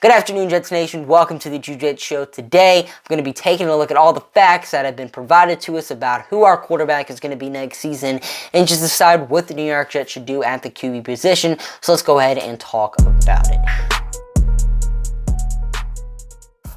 Good afternoon, Jets Nation. Welcome to the Drew Jets Show. Today, I'm going to be taking a look at all the facts that have been provided to us about who our quarterback is going to be next season and just decide what the New York Jets should do at the QB position. So let's go ahead and talk about it.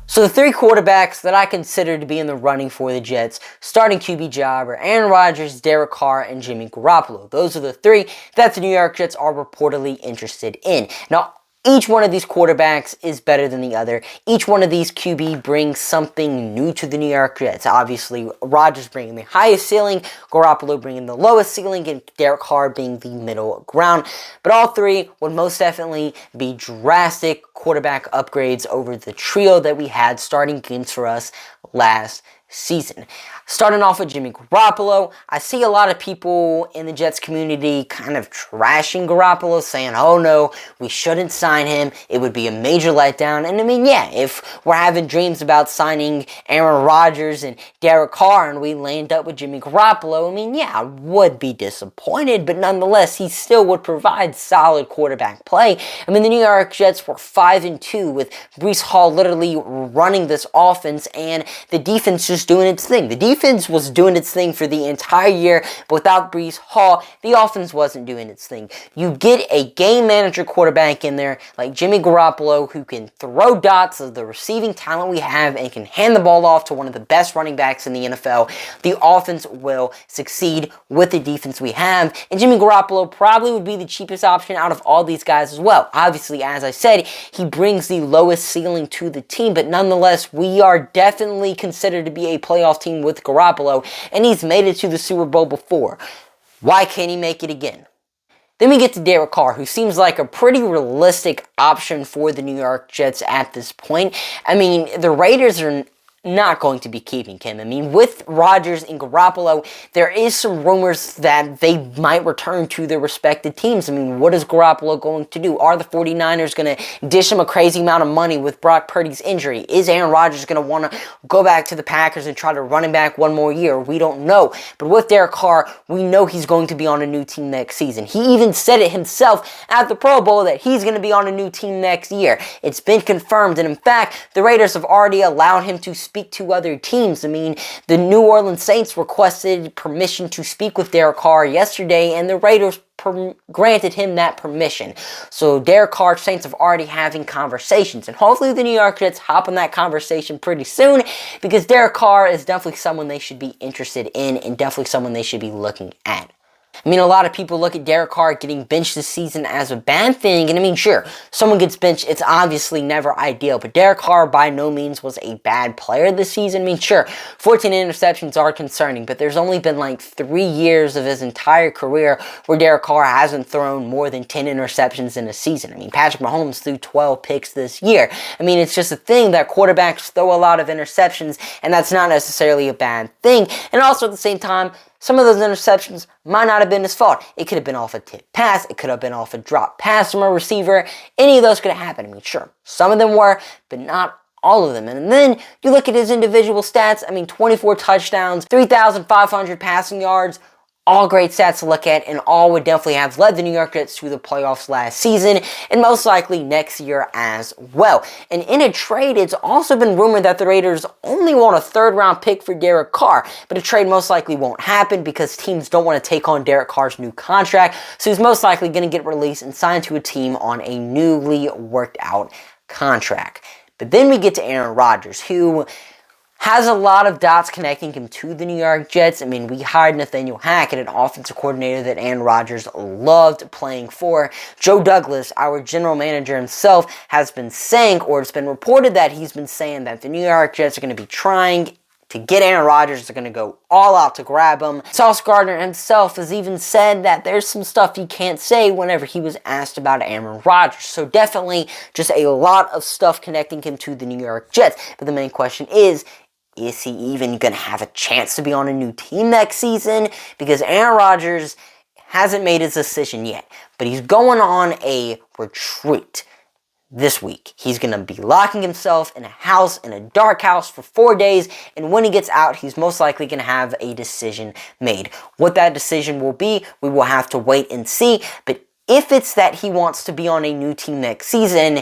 So the three quarterbacks that I consider to be in the running for the Jets starting QB job are Aaron Rodgers, Derek Carr, and Jimmy Garoppolo. Those are the three that the New York Jets are reportedly interested in. Now, each one of these quarterbacks is better than the other. Each one of these QB brings something new to the New York Jets. Obviously, Rodgers bringing the highest ceiling, Garoppolo bringing the lowest ceiling, and Derek Carr being the middle ground. But all three would most definitely be drastic quarterback upgrades over the trio that we had starting games for us last season. Starting off with Jimmy Garoppolo, I see a lot of people in the Jets community kind of trashing Garoppolo, saying, oh no, we shouldn't sign him, it would be a major letdown. And I mean, yeah, if we're having dreams about signing Aaron Rodgers and Derek Carr and we land up with Jimmy Garoppolo, I mean, yeah, I would be disappointed, but nonetheless, he still would provide solid quarterback play. I mean, the New York Jets were 5-2 with Breece Hall literally running this offense and the defense just doing its thing. The defense was doing its thing for the entire year, but without Breece Hall, the offense wasn't doing its thing. You get a game manager quarterback in there like Jimmy Garoppolo who can throw dots of the receiving talent we have and can hand the ball off to one of the best running backs in the NFL. The offense will succeed with the defense we have, and Jimmy Garoppolo probably would be the cheapest option out of all these guys as well. Obviously, as I said, he brings the lowest ceiling to the team, but nonetheless, we are definitely considered to be a playoff team with Garoppolo, and he's made it to the Super Bowl before. Why can't he make it again? Then we get to Derek Carr, who seems like a pretty realistic option for the New York Jets at this point. I mean, the Raiders are not going to be keeping him. I mean, with Rodgers and Garoppolo, there is some rumors that they might return to their respective teams. I mean, what is Garoppolo going to do? Are the 49ers going to dish him a crazy amount of money with Brock Purdy's injury? Is Aaron Rodgers going to want to go back to the Packers and try to run him back one more year? We don't know. But with Derek Carr, we know he's going to be on a new team next season. He even said it himself at the Pro Bowl that he's going to be on a new team next year. It's been confirmed, and in fact, the Raiders have already allowed him to speak to other teams. I mean, the New Orleans Saints requested permission to speak with Derek Carr yesterday, and the Raiders granted him that permission. So Derek Carr, Saints have already having conversations, and hopefully the New York Jets hop on that conversation pretty soon, because Derek Carr is definitely someone they should be interested in and definitely someone they should be looking at. I mean, a lot of people look at Derek Carr getting benched this season as a bad thing, and I mean, sure, someone gets benched, it's obviously never ideal, but Derek Carr by no means was a bad player this season. I mean, sure, 14 interceptions are concerning, but there's only been like 3 years of his entire career where Derek Carr hasn't thrown more than 10 interceptions in a season. I mean, Patrick Mahomes threw 12 picks this year. I mean, it's just a thing that quarterbacks throw a lot of interceptions, and that's not necessarily a bad thing, and also at the same time, some of those interceptions might not have been his fault. It could have been off a tip pass. It could have been off a drop pass from a receiver. Any of those could have happened. I mean, sure, some of them were, but not all of them. And then you look at his individual stats. I mean, 24 touchdowns, 3,500 passing yards. All great stats to look at, and all would definitely have led the New York Jets to the playoffs last season, and most likely next year as well. And in a trade, it's also been rumored that the Raiders only want a third-round pick for Derek Carr, but a trade most likely won't happen because teams don't want to take on Derek Carr's new contract, so he's most likely going to get released and signed to a team on a newly worked-out contract. But then we get to Aaron Rodgers, who has a lot of dots connecting him to the New York Jets. I mean, we hired Nathaniel Hackett, an offensive coordinator that Aaron Rodgers loved playing for. Joe Douglas, our general manager himself, has been saying, or it's been reported that he's been saying that the New York Jets are going to be trying to get Aaron Rodgers. They're going to go all out to grab him. Sauce Gardner himself has even said that there's some stuff he can't say whenever he was asked about Aaron Rodgers. So definitely just a lot of stuff connecting him to the New York Jets. But the main question is he even going to have a chance to be on a new team next season? Because Aaron Rodgers hasn't made his decision yet, but he's going on a retreat this week. He's going to be locking himself in a house, in a dark house for 4 days, and when he gets out, he's most likely going to have a decision made. What that decision will be, we will have to wait and see, but if it's that he wants to be on a new team next season,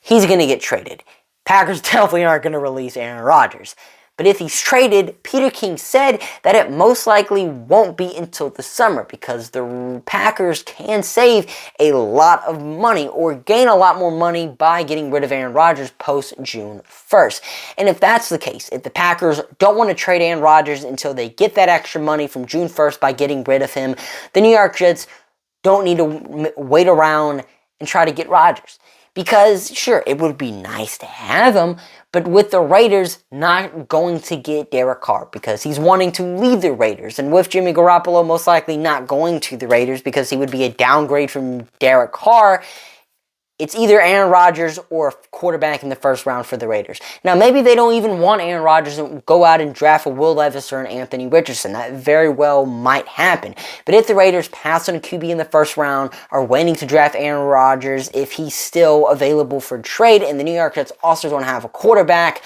he's going to get traded. Packers definitely aren't going to release Aaron Rodgers. But if he's traded, Peter King said that it most likely won't be until the summer because the Packers can save a lot of money or gain a lot more money by getting rid of Aaron Rodgers post June 1st. And if that's the case, if the Packers don't want to trade Aaron Rodgers until they get that extra money from June 1st by getting rid of him, the New York Jets don't need to wait around and try to get Rodgers. Because, sure, it would be nice to have him, but with the Raiders not going to get Derek Carr because he's wanting to leave the Raiders. And with Jimmy Garoppolo most likely not going to the Raiders because he would be a downgrade from Derek Carr, it's either Aaron Rodgers or a quarterback in the first round for the Raiders. Now, maybe they don't even want Aaron Rodgers and go out and draft a Will Levis or an Anthony Richardson. That very well might happen. But if the Raiders pass on a QB in the first round, are waiting to draft Aaron Rodgers if he's still available for trade, and the New York Jets also don't have a quarterback,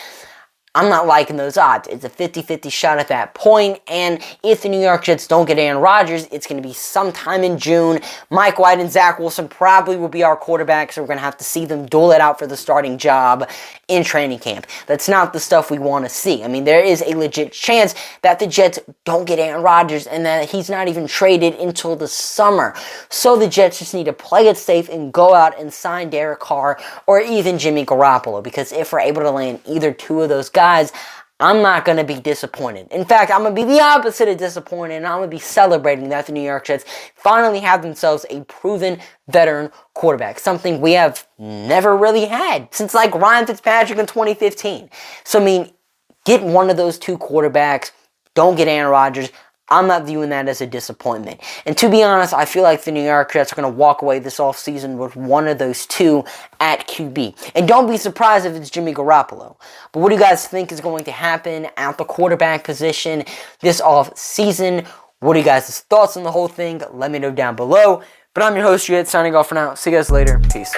I'm not liking those odds. It's a 50-50 shot at that point, and if the New York Jets don't get Aaron Rodgers, it's going to be sometime in June. Mike White and Zach Wilson probably will be our quarterbacks, so we're going to have to see them duel it out for the starting job in training camp. That's not the stuff we want to see. I mean, there is a legit chance that the Jets don't get Aaron Rodgers and that he's not even traded until the summer. So the Jets just need to play it safe and go out and sign Derek Carr or even Jimmy Garoppolo, because if we're able to land either two of those guys, I'm not going to be disappointed. In fact, I'm going to be the opposite of disappointed, and I'm going to be celebrating that the New York Jets finally have themselves a proven veteran quarterback, something we have never really had since like Ryan Fitzpatrick in 2015. So, I mean, get one of those two quarterbacks, don't get Aaron Rodgers. I'm not viewing that as a disappointment. And to be honest, I feel like the New York Jets are going to walk away this offseason with one of those two at QB. And don't be surprised if it's Jimmy Garoppolo. But what do you guys think is going to happen at the quarterback position this offseason? What are you guys' thoughts on the whole thing? Let me know down below. But I'm your host, Jet, signing off for now. See you guys later. Peace.